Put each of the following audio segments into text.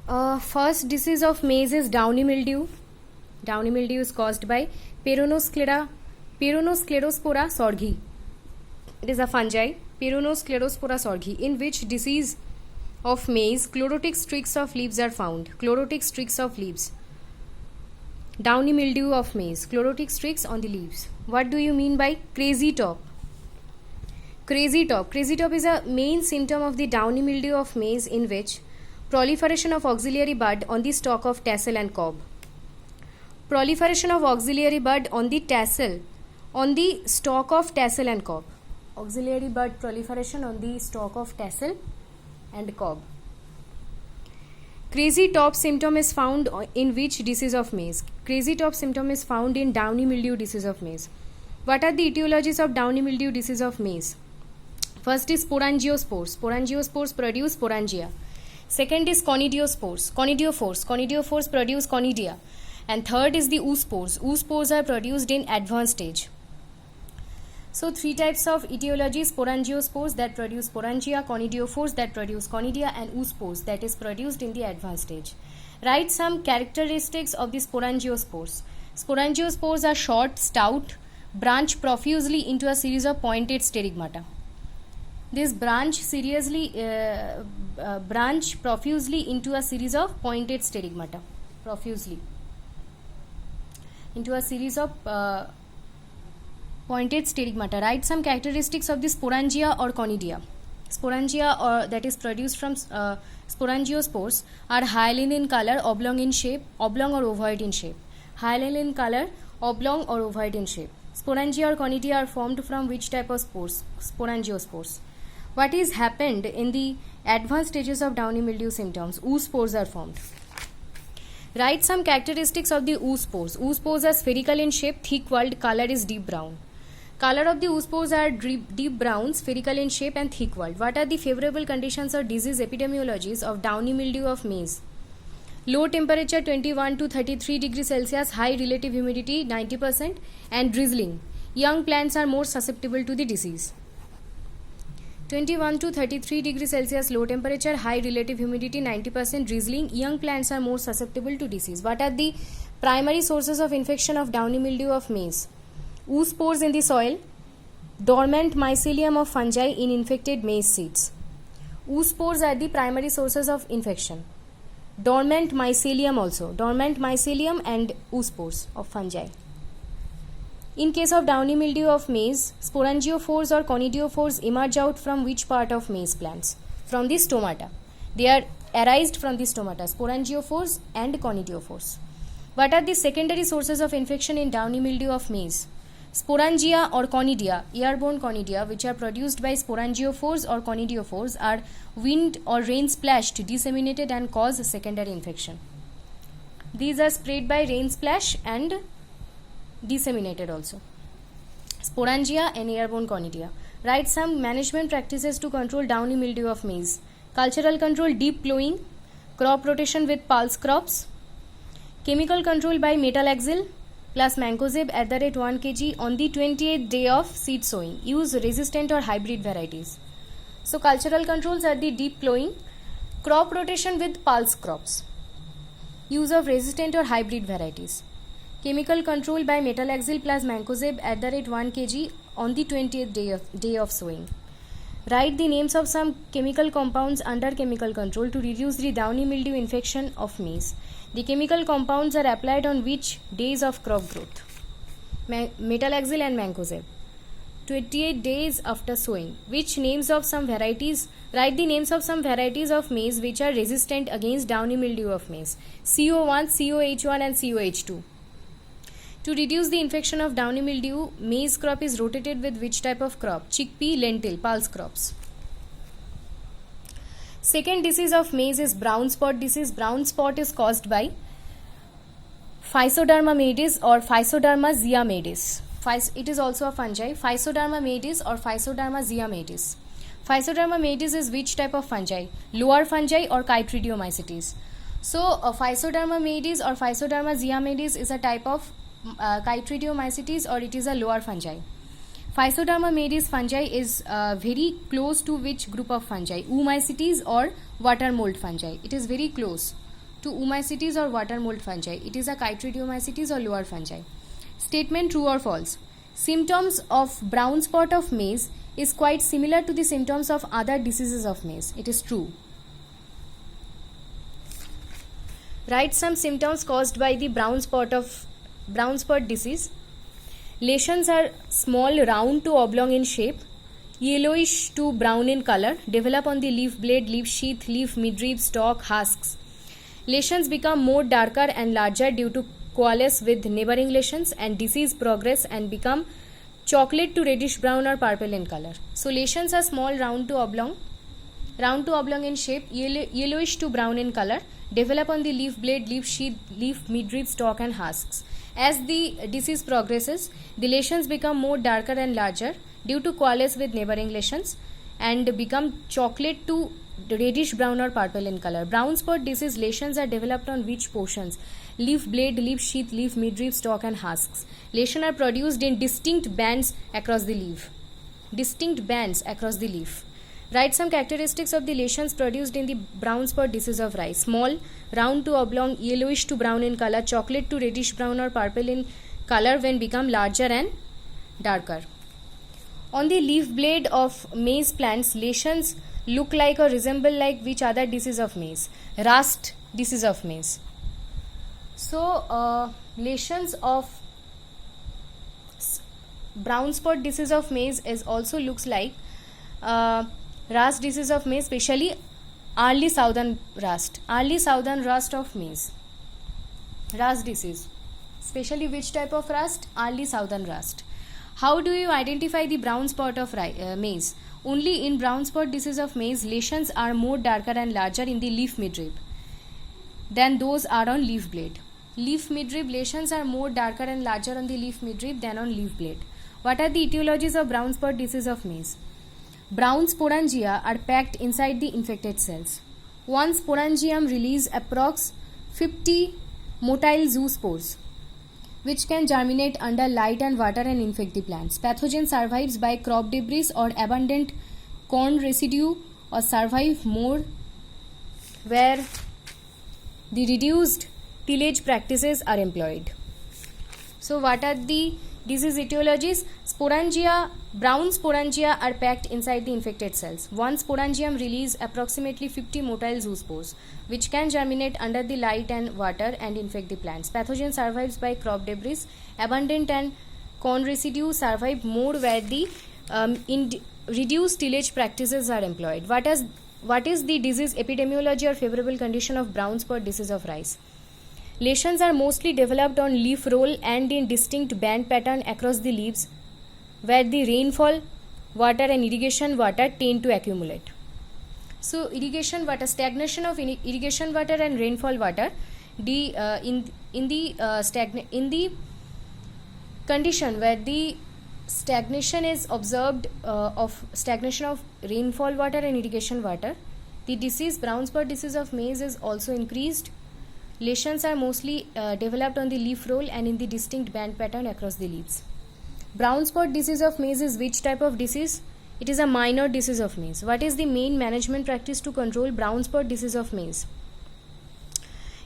First disease of maize is downy mildew. Downy mildew is caused by Peronospora sorghi. It is a fungi, Peronospora sorghi, in which disease of maize chlorotic streaks of leaves are found. Chlorotic streaks of leaves. Downy mildew of maize, chlorotic streaks on the leaves. What do you mean by crazy top? Crazy top. Crazy top is a main symptom of the downy mildew of maize, in which proliferation of auxiliary bud on the stalk of tassel and cob. Proliferation of auxiliary bud on the stalk of tassel and cob. Auxiliary bud proliferation on the stalk of tassel and cob. Crazy top symptom is found in which disease of maize? Crazy top symptom is found in downy mildew disease of maize. What are the etiologies of downy mildew disease of maize? First is sporangiospores. Sporangiospores produce sporangia. Second is conidiospores. Conidiophores produce conidia. And third is the oospores. Oospores are produced in advanced stage. So three types of etiology: sporangiospores that produce sporangia, conidiophores that produce conidia, and oospores that is produced in the advanced stage. Write some characteristics of the sporangiospores. Sporangiospores are short, stout, branch profusely into a series of pointed sterigmata. This branch profusely into a series of pointed sterigmata. Profusely into a series of pointed sterigmata. Write some characteristics of the sporangia or conidia. Sporangia, or that is produced from sporangiospores, are hyaline in color, oblong in shape, oblong or ovoid in shape. Hyaline in color, oblong or ovoid in shape. Sporangia or conidia are formed from which type of spores? Sporangiospores. What is happened in the advanced stages of downy mildew symptoms? Oospores are formed. Write some characteristics of the oospores. Oospores are spherical in shape, thick-walled, color is deep brown. Color of the oospores are deep brown, spherical in shape and thick-walled. What are the favorable conditions or disease epidemiologies of downy mildew of maize? Low temperature 21 to 33 degrees Celsius, high relative humidity 90%, and drizzling. Young plants are more susceptible to the disease. 21 to 33 degrees Celsius low temperature, high relative humidity 90%, drizzling. Young plants are more susceptible to disease. What are the primary sources of infection of downy mildew of maize? Oospores in the soil, dormant mycelium of fungi in infected maize seeds. Oospores are the primary sources of infection. Dormant mycelium also. Dormant mycelium and oospores of fungi. In case of downy mildew of maize, sporangiophores or conidiophores emerge out from which part of maize plants? From the stomata. They are arised from the stomata, sporangiophores and conidiophores. What are the secondary sources of infection in downy mildew of maize? Sporangia or conidia, airborne conidia, which are produced by sporangiophores or conidiophores, are wind or rain splashed, disseminated and cause secondary infection. These are spread by rain splash and disseminated also. Sporangia and airborne conidia. Write some management practices to control downy mildew of maize. Cultural control: deep plowing, crop rotation with pulse crops, chemical control by metalaxyl plus mancozeb at the rate 1 kg on the 28th day of seed sowing. Use resistant or hybrid varieties. So cultural controls are the deep plowing, crop rotation with pulse crops, use of resistant or hybrid varieties. Chemical control by metalaxyl plus mancozeb at the rate 1 kg on the 20th day of sowing. Write the names of some chemical compounds under chemical control to reduce the downy mildew infection of maize. The chemical compounds are applied on which days of crop growth? Metalaxyl and mancozeb. 28 days after sowing. Which names of some varieties? Write the names of some varieties of maize which are resistant against downy mildew of maize. CO1, COH1 and COH2. To reduce the infection of downy mildew, maize crop is rotated with which type of crop? Chickpea, lentil, pulse crops. Second disease of maize is brown spot disease. Brown spot is caused by Physoderma maydis or Physoderma zea maydis. It is also a fungi. Physoderma maydis or Physoderma zea maydis. Physoderma maydis is which type of fungi? Lower fungi or Chytridiomycetes. So, Physoderma maydis or Physoderma zea maydis is a type of Chytridiomycetes, or it is a lower fungi. Physoderma maydis fungi is very close to which group of fungi? Oomycetes or water mold fungi. It is very close to Oomycetes or water mold fungi. It is a Chytridiomycetes or lower fungi. Statement true or false? Symptoms of brown spot of maize is quite similar to the symptoms of other diseases of maize. It is true. Write some symptoms caused by the brown spot disease. Lesions are small, round to oblong in shape, yellowish to brown in color, develop on the leaf blade, leaf sheath, leaf midrib, stalk, husks. Lesions become more darker and larger due to coalesce with neighboring lesions, and disease progress and become chocolate to reddish brown or purple in color. So lesions are small, round to oblong in shape, yellowish to brown in color, develop on the leaf blade, leaf sheath, leaf midrib, stalk and husks. As the disease progresses, the lesions become more darker and larger due to coalesce with neighboring lesions and become chocolate to reddish brown or purple in color. Brown spot disease lesions are developed on which portions? Leaf blade, leaf sheath, leaf midrib, stalk and husks. Lesions are produced in distinct bands across the leaf. Write some characteristics of the lesions produced in the brown spot disease of rice. Small, round to oblong, yellowish to brown in color, chocolate to reddish brown or purple in color when become larger and darker. On the leaf blade of maize plants, lesions look like or resemble like which other disease of maize? Rust disease of maize. So, lesions of brown spot disease of maize is also looks like rust disease of maize, especially early southern rust of maize. Rust disease, especially which type of rust? Early southern rust. How do you identify the brown spot of maize? Only in brown spot disease of maize, lesions are more darker and larger in the leaf midrib than those are on leaf blade. Leaf midrib lesions are more darker and larger on the leaf midrib than on leaf blade. What are the etiologies of brown spot disease of maize? Brown sporangia are packed inside the infected cells. One sporangium release approx 50 motile zoospores, which can germinate under light and water and infect the plants. Pathogen survives by crop debris or abundant corn residue, or survive more where the reduced tillage practices are employed. So what are the disease etiologies? Brown sporangia are packed inside the infected cells. One sporangium release approximately 50 motile zoospores, which can germinate under the light and water and infect the plants. Pathogen survives by crop debris. Abundant and corn residue survive more where the reduced tillage practices are employed. What is the disease epidemiology or favorable condition of brown spot disease of rice? Lesions are mostly developed on leaf roll and in distinct band pattern across the leaves where the rainfall water and irrigation water tend to accumulate. So stagnation of irrigation water and rainfall water, in the condition where the stagnation is observed of stagnation of rainfall water and irrigation water, the brown spot disease of maize is also increased. Lesions are mostly developed on the leaf roll and in the distinct band pattern across the leaves. Brown spot disease of maize is which type of disease? It is a minor disease of maize. What is the main management practice to control brown spot disease of maize?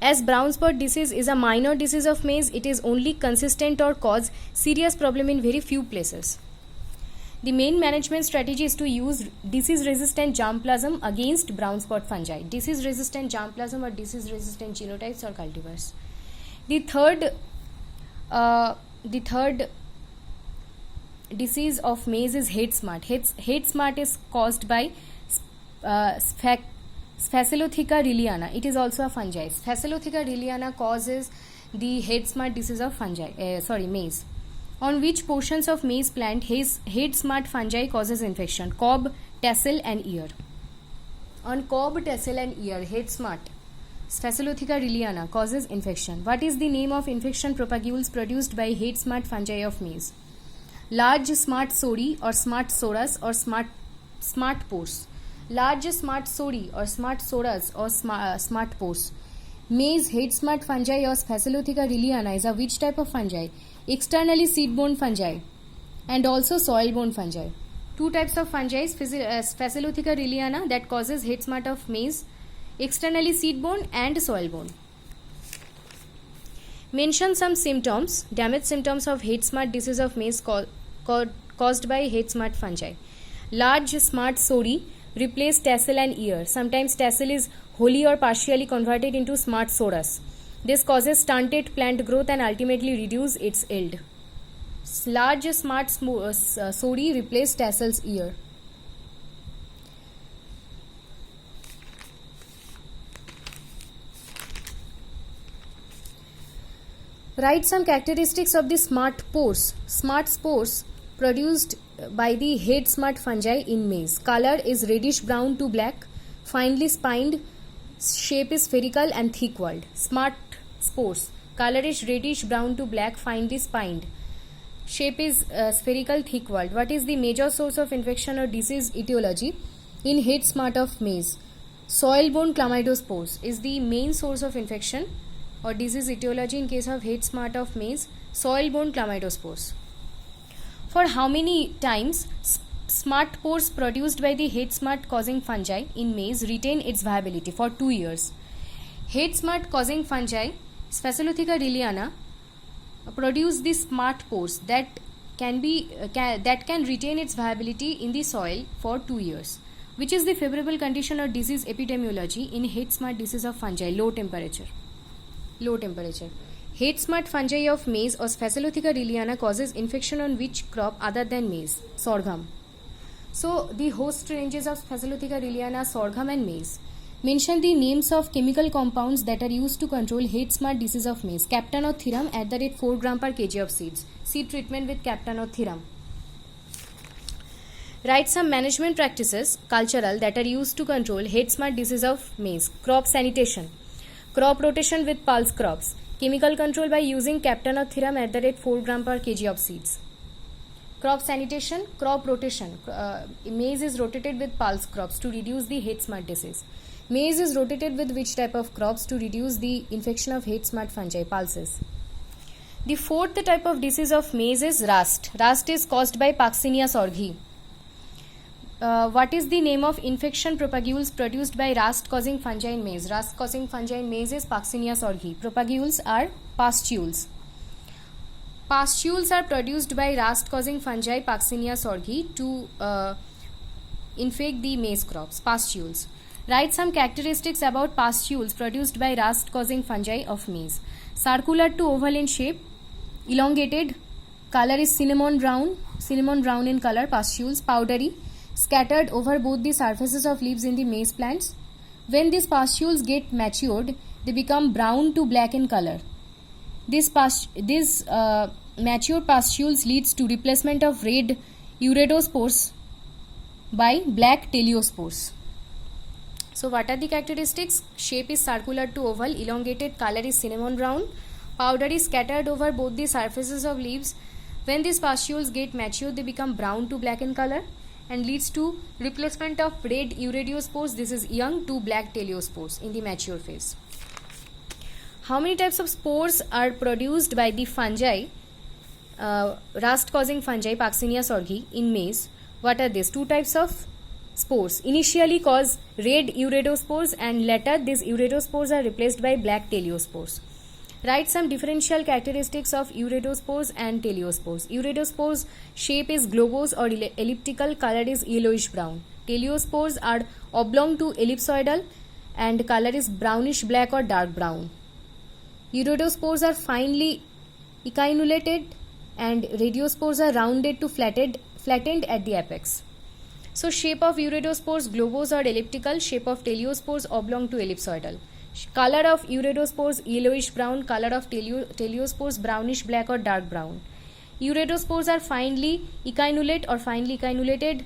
As brown spot disease is a minor disease of maize, it is only consistent or cause serious problem in very few places. The main management strategy is to use disease-resistant germplasm against brown spot fungi. Disease-resistant germplasm or disease-resistant genotypes or cultivars. The third disease of maize is head smart. Head smart is caused by Sphacelotheca riliana. It is also a fungi. Sphacelotheca riliana causes the head smart disease of maize. On which portions of maize plant head smart fungi causes infection? Cob, tassel and ear. On cob, tassel and ear, head smart Sphacelotheca riliana causes infection. What is the name of infection propagules produced by head smart fungi of maize? Large smart sori or smart soras or smart pores. Large smart sori or smart soras or smart pores. Maize head smart fungi or Sphacelotheca riliana is a which type of fungi? Externally seed-borne fungi and also soil-borne fungi. Two types of fungi, Sphacelotheca riliana that causes head smart of maize externally seed-borne and soil-borne. Mention some symptoms, damage symptoms of head smut disease of maize caused by head smut fungi. Large smut sori replace tassel and ear. Sometimes tassel is wholly or partially converted into smut sorus. This causes stunted plant growth and ultimately reduce its yield. Large smut sori replace tassel's ear. Write some characteristics of the smut pores. Smut spores produced by the head smut fungi in maize. Color is reddish brown to black, finely spined, shape is spherical and thick-walled. Smut spores. Color is reddish brown to black, finely spined. Shape is spherical, thick-walled. What is the major source of infection or disease etiology in head smut of maize? Soil-borne chlamydospores is the main source of infection or disease etiology in case of head smut of maize. Soil-borne chlamydospores. For how many times smut pores produced by the head smut causing fungi in maize retain its viability? For 2 years. Head smut causing fungi, Sphaerotheca riliana, produce the smut pores that can retain its viability in the soil for 2 years. Which is the favorable condition or disease epidemiology in head smut disease of fungi? Low temperature. Low temperature. Head smut fungi of maize or Sphaerotheca riliana causes infection on which crop other than maize? Sorghum. So the host ranges of Sphaerotheca riliana, sorghum and maize. Mention the names of chemical compounds that are used to control head smut disease of maize. Captanotherum at the rate 4 gram per kg of seeds. Seed treatment with Captanotherum. Write some management practices, cultural, that are used to control head smut disease of maize. Crop sanitation. Crop rotation with pulse crops. Chemical control by using Captanotherum at the rate 4 gram per kg of seeds. Crop sanitation, crop rotation. Maize is rotated with pulse crops to reduce the head smut disease. Maize is rotated with which type of crops to reduce the infection of head smut fungi? Pulses. The fourth type of disease of maize is rust. Rust is caused by Parxinia sorghii. What is the name of infection propagules produced by rust causing fungi in maize? Rust causing fungi in maize is Parxinia sorghii. Propagules are pustules. Pustules are produced by rust causing fungi Parxinia sorghii to infect the maize crops. Pustules. Write some characteristics about pustules produced by rust causing fungi of maize. Circular to oval in shape, elongated, color is cinnamon brown in color. Pustules. Powdery, scattered over both the surfaces of leaves in the maize plants. When these pustules get matured, they become brown to black in color. These mature pustules leads to replacement of red uridospores by black teleospores. So what are the characteristics? Shape is circular to oval, elongated, color is cinnamon brown, powder is scattered over both the surfaces of leaves. When these pustules get mature, they become brown to black in color and leads to replacement of red uridospores, this is young, to black teleospores in the mature phase. How many types of spores are produced by the fungi, rust causing fungi Parxinia sorghii in maize? What are these? 2 types of spores. Initially cause red uridospores and later these uridospores are replaced by black teleospores. Write some differential characteristics of uridospores and teleospores. Uridospores shape is globose or elliptical, color is yellowish brown. Teleospores are oblong to ellipsoidal and color is brownish black or dark brown. Uridospores are finely echinulated and radiospores are rounded to flattened at the apex. So shape of uridospores globose or elliptical, shape of teleospores oblong to ellipsoidal. Color of uridospores yellowish brown, color of teleospores brownish black or dark brown. Uridospores are finely echinulate or finely echinulated.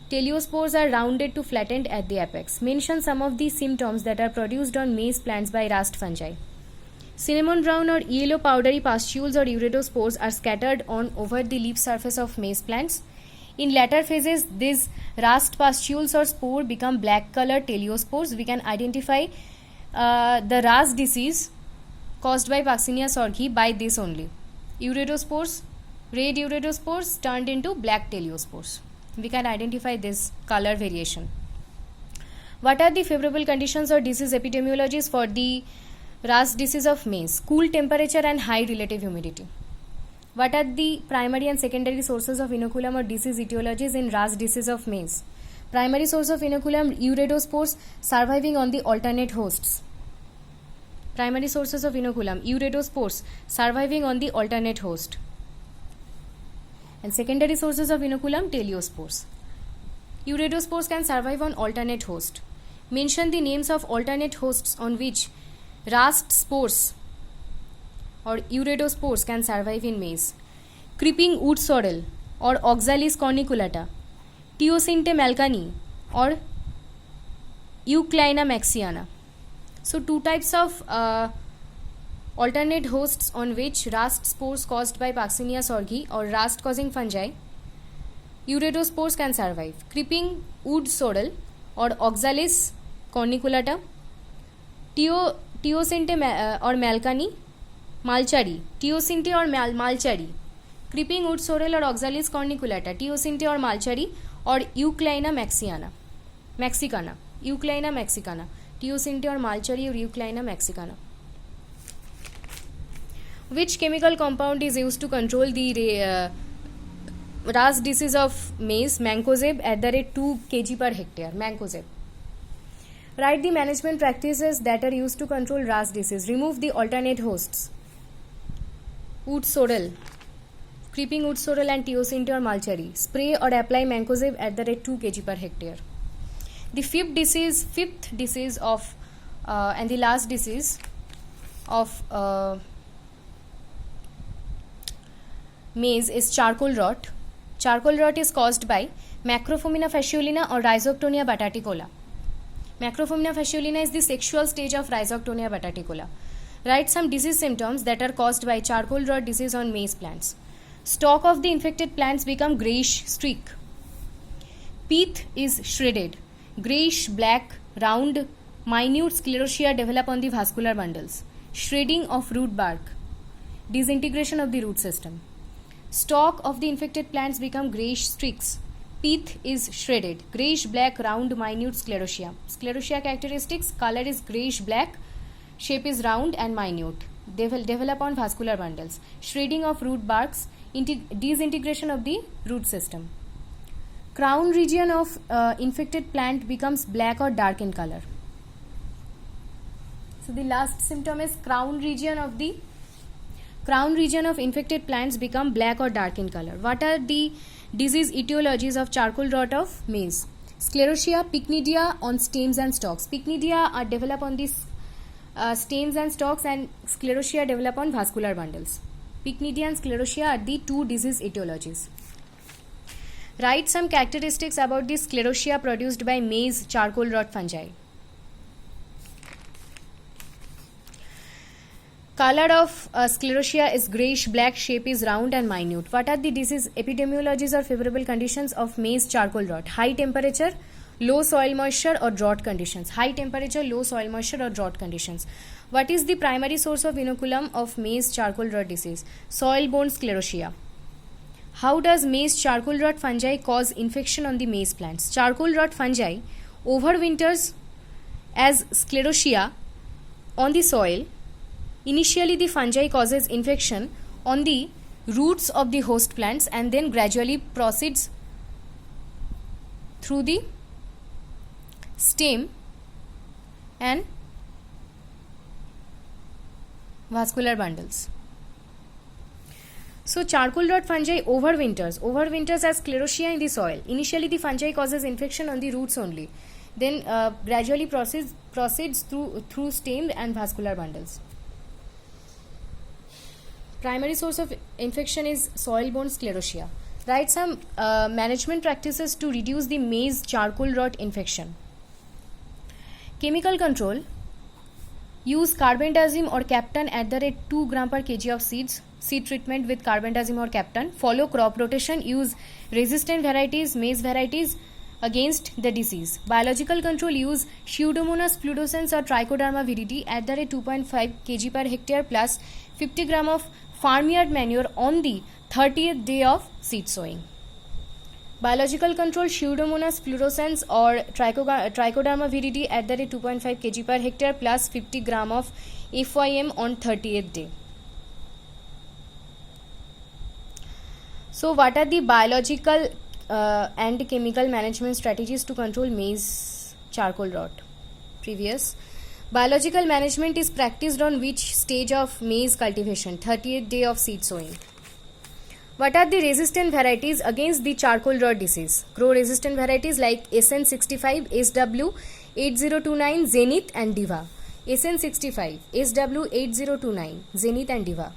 Teleospores are rounded to flattened at the apex. Mention some of the symptoms that are produced on maize plants by rust fungi. Cinnamon brown or yellow powdery pustules or uridospores are scattered on over the leaf surface of maize plants. In later phases, these rust pustules or spore become black colored teleospores. We can identify the rust disease caused by Parxinia sorghii by this only. Uridospores, red uridospores turned into black teleospores. We can identify this color variation. What are the favorable conditions or disease epidemiologies for the rust disease of maize? Cool temperature and high relative humidity. What are the primary and secondary sources of inoculum or disease etiologies in rust disease of maize? Primary source of inoculum, Uredospores surviving on the alternate hosts. Primary sources of inoculum, Uredospores surviving on the alternate host. And secondary sources of inoculum, Teleospores. Uredospores can survive on alternate host. Mention the names of alternate hosts on which rust spores or Uredospores can survive in maize. Creeping wood sorrel or Oxalis corniculata, Teosinte malkani or Euclina maxiana. So two types of alternate hosts on which rust spores caused by Parxinia sorghii or rust causing fungi, Uredospores can survive. Creeping wood sorrel or Oxalis corniculata, Teosinte or malkani, Malchari, Teosinte or Malchari, creeping wood sorrel or Oxalis corniculata, Teosinte or Malchari or Euclina mexicana, Euclina mexicana, Teosinte or Malchari or Euclina mexicana. Which chemical compound is used to control the rust disease of maize? Mancozeb at the rate 2 kg per hectare. Mancozeb. Write the management practices that are used to control rust disease. Remove the alternate hosts. Wood sorrel, creeping wood sorrel and Teosinte or Malchari. Spray or apply Mancozeb at the rate 2 kg per hectare. The fifth disease of and the last disease of maize is charcoal rot. Charcoal rot is caused by Macrophomina fasciolina or Rhizoctonia bataticola. Macrophomina fasciolina is the sexual stage of Rhizoctonia bataticola. Write some disease symptoms that are caused by charcoal rot disease on maize plants. Stalk of the infected plants become greyish streak. Pith is shredded. Greyish black round minute sclerotia develop on the vascular bundles. Shredding of root bark. Disintegration of the root system. Stalk of the infected plants become greyish streaks. Pith is shredded. Greyish black round minute sclerotia. Sclerotia characteristics: color is greyish black, shape is round and minute. They will develop on vascular bundles. Shredding of root barks, disintegration of the root system. Crown region of infected plant becomes black or dark in color. So the last symptom is crown region of infected plants become black or dark in color. What are the disease etiologies of charcoal rot of maize? Sclerotia, pycnidia on stems and stalks. Pycnidia are develop on these stems and stalks, and sclerotia develop on vascular bundles. Pycnidia and sclerotia are the two disease etiologies. Write some characteristics about the sclerotia produced by maize charcoal rot fungi. Color of sclerotia is greyish black, shape is round and minute. What are the disease epidemiologies or favorable conditions of maize charcoal rot? High temperature, low soil moisture or drought conditions. High temperature, low soil moisture or drought conditions. What is the primary source of inoculum of maize charcoal rot disease? Soil-borne sclerotia. How does maize charcoal rot fungi cause infection on the maize plants? Charcoal rot fungi overwinters as sclerotia on the soil. Initially, the fungi causes infection on the roots of the host plants and then gradually proceeds through the stem and vascular bundles. So charcoal rot fungi overwinters as sclerotia in the soil. Initially, the fungi causes infection on the roots only, then gradually proceeds through stem and vascular bundles. Primary source of infection is soil-borne sclerotia. Write some management practices to reduce the maize charcoal rot infection. Chemical control: use carbendazim or Captan at the rate 2 gram per kg of seeds. Seed treatment with carbendazim or Captan. Follow crop rotation. Use resistant varieties, maize varieties against the disease. Biological control: use Pseudomonas fluorescens or Trichoderma viridi at the rate 2.5 kg per hectare plus 50 gram of farmyard manure on the 30th day of seed sowing. Biological control Pseudomonas fluorescens or Trichoderma viridi at the rate 2.5 kg per hectare plus 50 gram of FYM on 30th day. So what are the biological and chemical management strategies to control maize charcoal rot? Previous. Biological management is practiced on which stage of maize cultivation? 30th day of seed sowing. What are the resistant varieties against the charcoal rot disease? Grow resistant varieties like SN65, SW 8029, Zenith and Diva. SN65, SW 8029, Zenith and Diva.